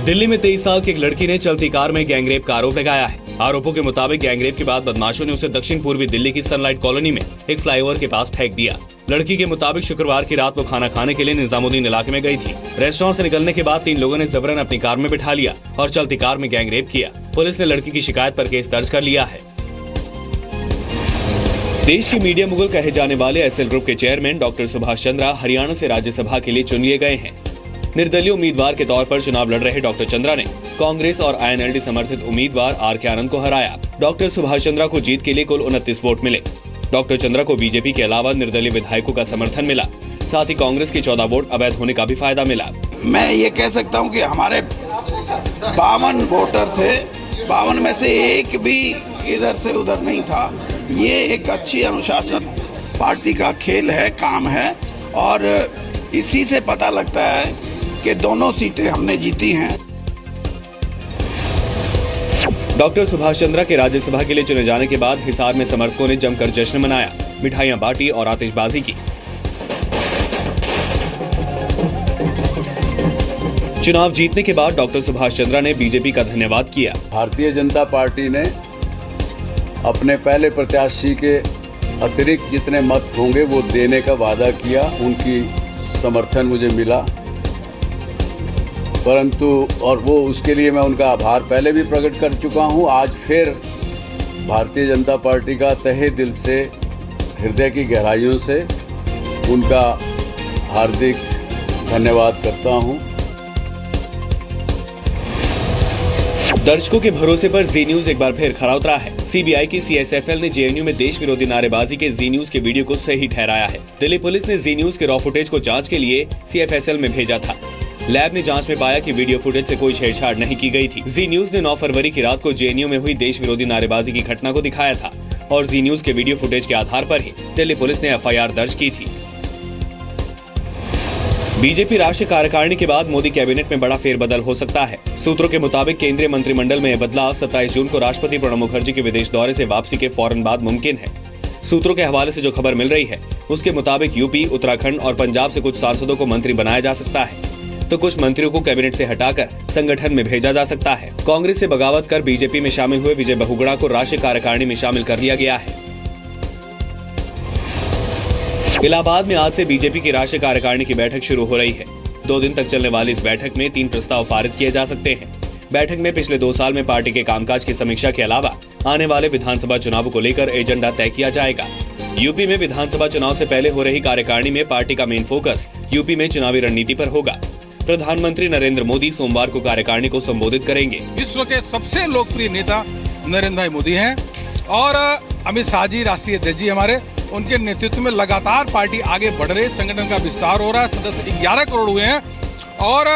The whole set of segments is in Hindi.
दिल्ली में 23 साल की एक लड़की ने चलती कार में गैंगरेप का आरोप लगाया है। आरोपों के मुताबिक गैंगरेप के बाद बदमाशों ने उसे दक्षिण पूर्वी दिल्ली की सनलाइट कॉलोनी में एक फ्लाईओवर के पास फेंक दिया। लड़की के मुताबिक शुक्रवार की रात वो खाना खाने के लिए निजामुद्दीन इलाके में गई थी। रेस्टोरेंट से निकलने के बाद 3 लोगों ने जबरन अपनी कार में बिठा लिया और चलती कार में गैंगरेप किया। पुलिस ने लड़की की शिकायत पर केस दर्ज कर लिया है। देश के मीडिया मुगल कहे जाने वाले एसएल ग्रुप के चेयरमैन डॉक्टर सुभाष चंद्रा हरियाणा से राज्यसभा के लिए चुन लिए गए हैं। निर्दलीय उम्मीदवार के तौर पर चुनाव लड़ रहे डॉक्टर चंद्रा ने कांग्रेस और आईएनएलडी समर्थित उम्मीदवार आर.के. आनंद को हराया। डॉक्टर सुभाष चंद्रा को जीत के लिए कुल 29 वोट मिले। डॉक्टर चंद्रा को बीजेपी के अलावा निर्दलीय विधायकों का समर्थन मिला। साथ ही कांग्रेस के 14 वोट अवैध होने का भी फायदा मिला। मैं ये कह सकता हूँ कि हमारे 52 वोटर थे, 52 में से एक भी इधर से उधर नहीं था। ये एक अच्छी अनुशासन पार्टी का खेल है, काम है, और इसी से पता लगता है कि दोनों सीटें हमने जीती हैं। डॉक्टर सुभाष चंद्रा के राज्यसभा के लिए चुने जाने के बाद हिसार में समर्थकों ने जमकर जश्न मनाया, मिठाइयां बांटी और आतिशबाजी की। चुनाव जीतने के बाद डॉक्टर सुभाष चंद्रा ने बीजेपी का धन्यवाद किया। भारतीय जनता पार्टी ने अपने पहले प्रत्याशी के अतिरिक्त जितने मत होंगे वो देने का वादा किया, उनकी समर्थन मुझे मिला, परंतु और वो उसके लिए मैं उनका आभार पहले भी प्रकट कर चुका हूं। आज फिर भारतीय जनता पार्टी का तहे दिल से, हृदय की गहराइयों से उनका हार्दिक धन्यवाद करता हूं। दर्शकों के भरोसे पर जी न्यूज एक बार फिर खरा उतरा है। सीबीआई की सीएसएफएल ने जेएनयू में देश विरोधी नारेबाजी के जी न्यूज के वीडियो को सही ठहराया है। दिल्ली पुलिस ने जी न्यूज के रॉ फुटेज को जांच के लिए सीएफएसएल में भेजा था। लैब ने जांच में पाया कि वीडियो फुटेज से कोई छेड़छाड़ नहीं की गई थी। जी न्यूज ने 9 फरवरी की रात को जेएनयू में हुई देश विरोधी नारेबाजी की घटना को दिखाया था और जी न्यूज के वीडियो फुटेज के आधार पर ही दिल्ली पुलिस ने एफआईआर दर्ज की थी। बीजेपी राष्ट्रीय कार्यकारिणी के बाद मोदी कैबिनेट में बड़ा फेरबदल हो सकता है। सूत्रों के मुताबिक केंद्रीय मंत्रिमंडल में बदलाव 27 जून को राष्ट्रपति प्रणब मुखर्जी के विदेश दौरे से वापसी के फौरन बाद मुमकिन है। सूत्रों के हवाले से जो खबर मिल रही है उसके मुताबिक यूपी, उत्तराखंड और पंजाब से कुछ सांसदों को मंत्री बनाया जा सकता है, तो कुछ मंत्रियों को कैबिनेट से हटाकर संगठन में भेजा जा सकता है। कांग्रेस से बगावत कर बीजेपी में शामिल हुए विजय बहुगुणा को राष्ट्रीय कार्यकारिणी में शामिल कर लिया गया है। इलाहाबाद में आज से बीजेपी की राष्ट्रीय कार्यकारिणी की बैठक शुरू हो रही है। 2 दिन तक चलने वाली इस बैठक में 3 प्रस्ताव पारित किए जा सकते हैं। बैठक में पिछले 2 साल में पार्टी के कामकाज की समीक्षा के अलावा आने वाले विधानसभा चुनावों को लेकर एजेंडा तय किया जाएगा। यूपी में विधानसभा चुनाव से पहले हो रही कार्यकारिणी में पार्टी का मेन फोकस यूपी में चुनावी रणनीति पर होगा। प्रधानमंत्री नरेंद्र मोदी सोमवार को कार्यकारिणी को संबोधित करेंगे। विश्व के सबसे लोकप्रिय नेता नरेंद्र भाई मोदी हैं और अमित शाह जी राष्ट्रीय अध्यक्ष जी हमारे, उनके नेतृत्व में लगातार पार्टी आगे बढ़ रही, संगठन का विस्तार हो रहा है। सदस्य 11 करोड़ हुए हैं और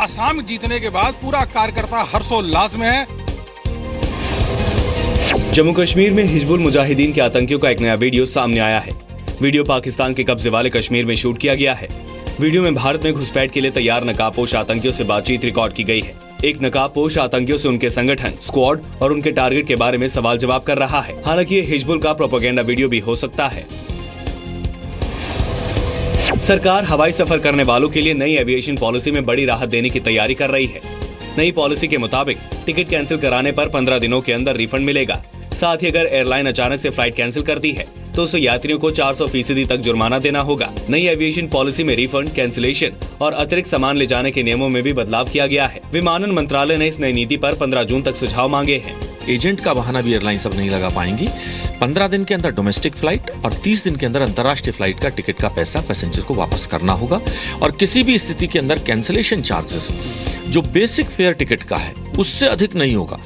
असम जीतने के बाद पूरा कार्यकर्ता हर्षोल्लास में है। जम्मू कश्मीर में हिजबुल मुजाहिदीन के आतंकियों का एक नया वीडियो सामने आया है। वीडियो पाकिस्तान के कब्जे वाले कश्मीर में शूट किया गया है। वीडियो में भारत में घुसपैठ के लिए तैयार नकाबपोश आतंकियों से बातचीत रिकॉर्ड की गई है। एक नकाबपोश आतंकियों से उनके संगठन, स्क्वाड और उनके टारगेट के बारे में सवाल जवाब कर रहा है। हालांकि ये हिजबुल का प्रोपेगेंडा वीडियो भी हो सकता है। सरकार हवाई सफर करने वालों के लिए नई एविएशन पॉलिसी में बड़ी राहत देने की तैयारी कर रही है। नई पॉलिसी के मुताबिक टिकट कैंसिल कराने पर 15 दिनों के अंदर रिफंड मिलेगा। साथ ही अगर एयरलाइन अचानक से फ्लाइट कैंसिल करती है तो उसे यात्रियों को 400% तक जुर्माना देना होगा। नई एविएशन पॉलिसी में रिफंड, कैंसिलेशन और अतिरिक्त सामान ले जाने के नियमों में भी बदलाव किया गया है। विमानन मंत्रालय ने इस नई नीति पर 15 जून तक सुझाव मांगे हैं। एजेंट का बहाना भी एयरलाइन सब नहीं लगा पाएंगी। 15 दिन के अंदर डोमेस्टिक फ्लाइट और 30 दिन के अंदर अंतर्राष्ट्रीय फ्लाइट का टिकट का पैसा पैसेंजर को वापस करना होगा और किसी भी स्थिति के अंदर कैंसिलेशन चार्जेस जो बेसिक फेयर टिकट का है उससे अधिक नहीं होगा।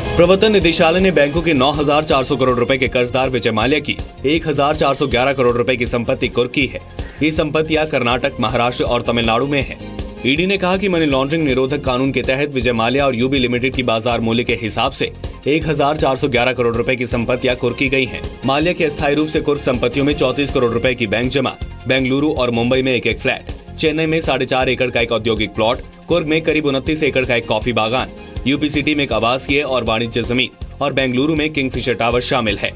प्रवर्तन निदेशालय ने बैंकों के 9,400 करोड़ रुपए के कर्जदार विजय माल्या की 1,411 करोड़ रुपए की संपत्ति कुर्क की है। ये संपत्तियां कर्नाटक, महाराष्ट्र और तमिलनाडु में है। ईडी ने कहा कि मनी लॉन्ड्रिंग निरोधक कानून के तहत विजय माल्या और यूबी लिमिटेड की बाजार मूल्य के हिसाब से 1,411 करोड़ रुपए की संपत्तियां कुर्क की गई हैं। माल्या के अस्थायी रूप से कुर्क संपत्तियों में 34 करोड़ रुपए की बैंक जमा, बेंगलुरु और मुंबई में एक फ्लैट, चेन्नई में 4.5 एकड़ का एक औद्योगिक प्लॉट, कुर्ग में करीब 29 एकड़ का एक कॉफी बागान, यूपी सिटी में एक आवासीय और वाणिज्य जमीन और बेंगलुरु में किंगफिशर टावर शामिल है।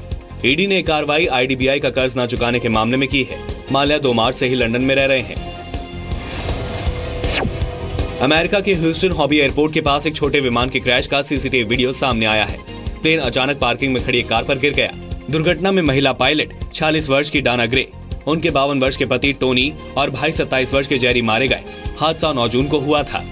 ईडी ने कार्रवाई आईडीबीआई का कर्ज न चुकाने के मामले में की है। माल्या 2 मार्च से ही लंदन में रह रहे हैं। अमेरिका के ह्यूस्टन हॉबी एयरपोर्ट के पास एक छोटे विमान के क्रैश का सीसीटीवी वीडियो सामने आया है। प्लेन अचानक पार्किंग में खड़ी एक कार पर गिर गया। दुर्घटना में महिला पायलट 46 वर्ष की डाना ग्रे, उनके 52 वर्ष के पति टोनी और भाई 27 वर्ष के जेरी मारे गए। हादसा 9 जून को हुआ था।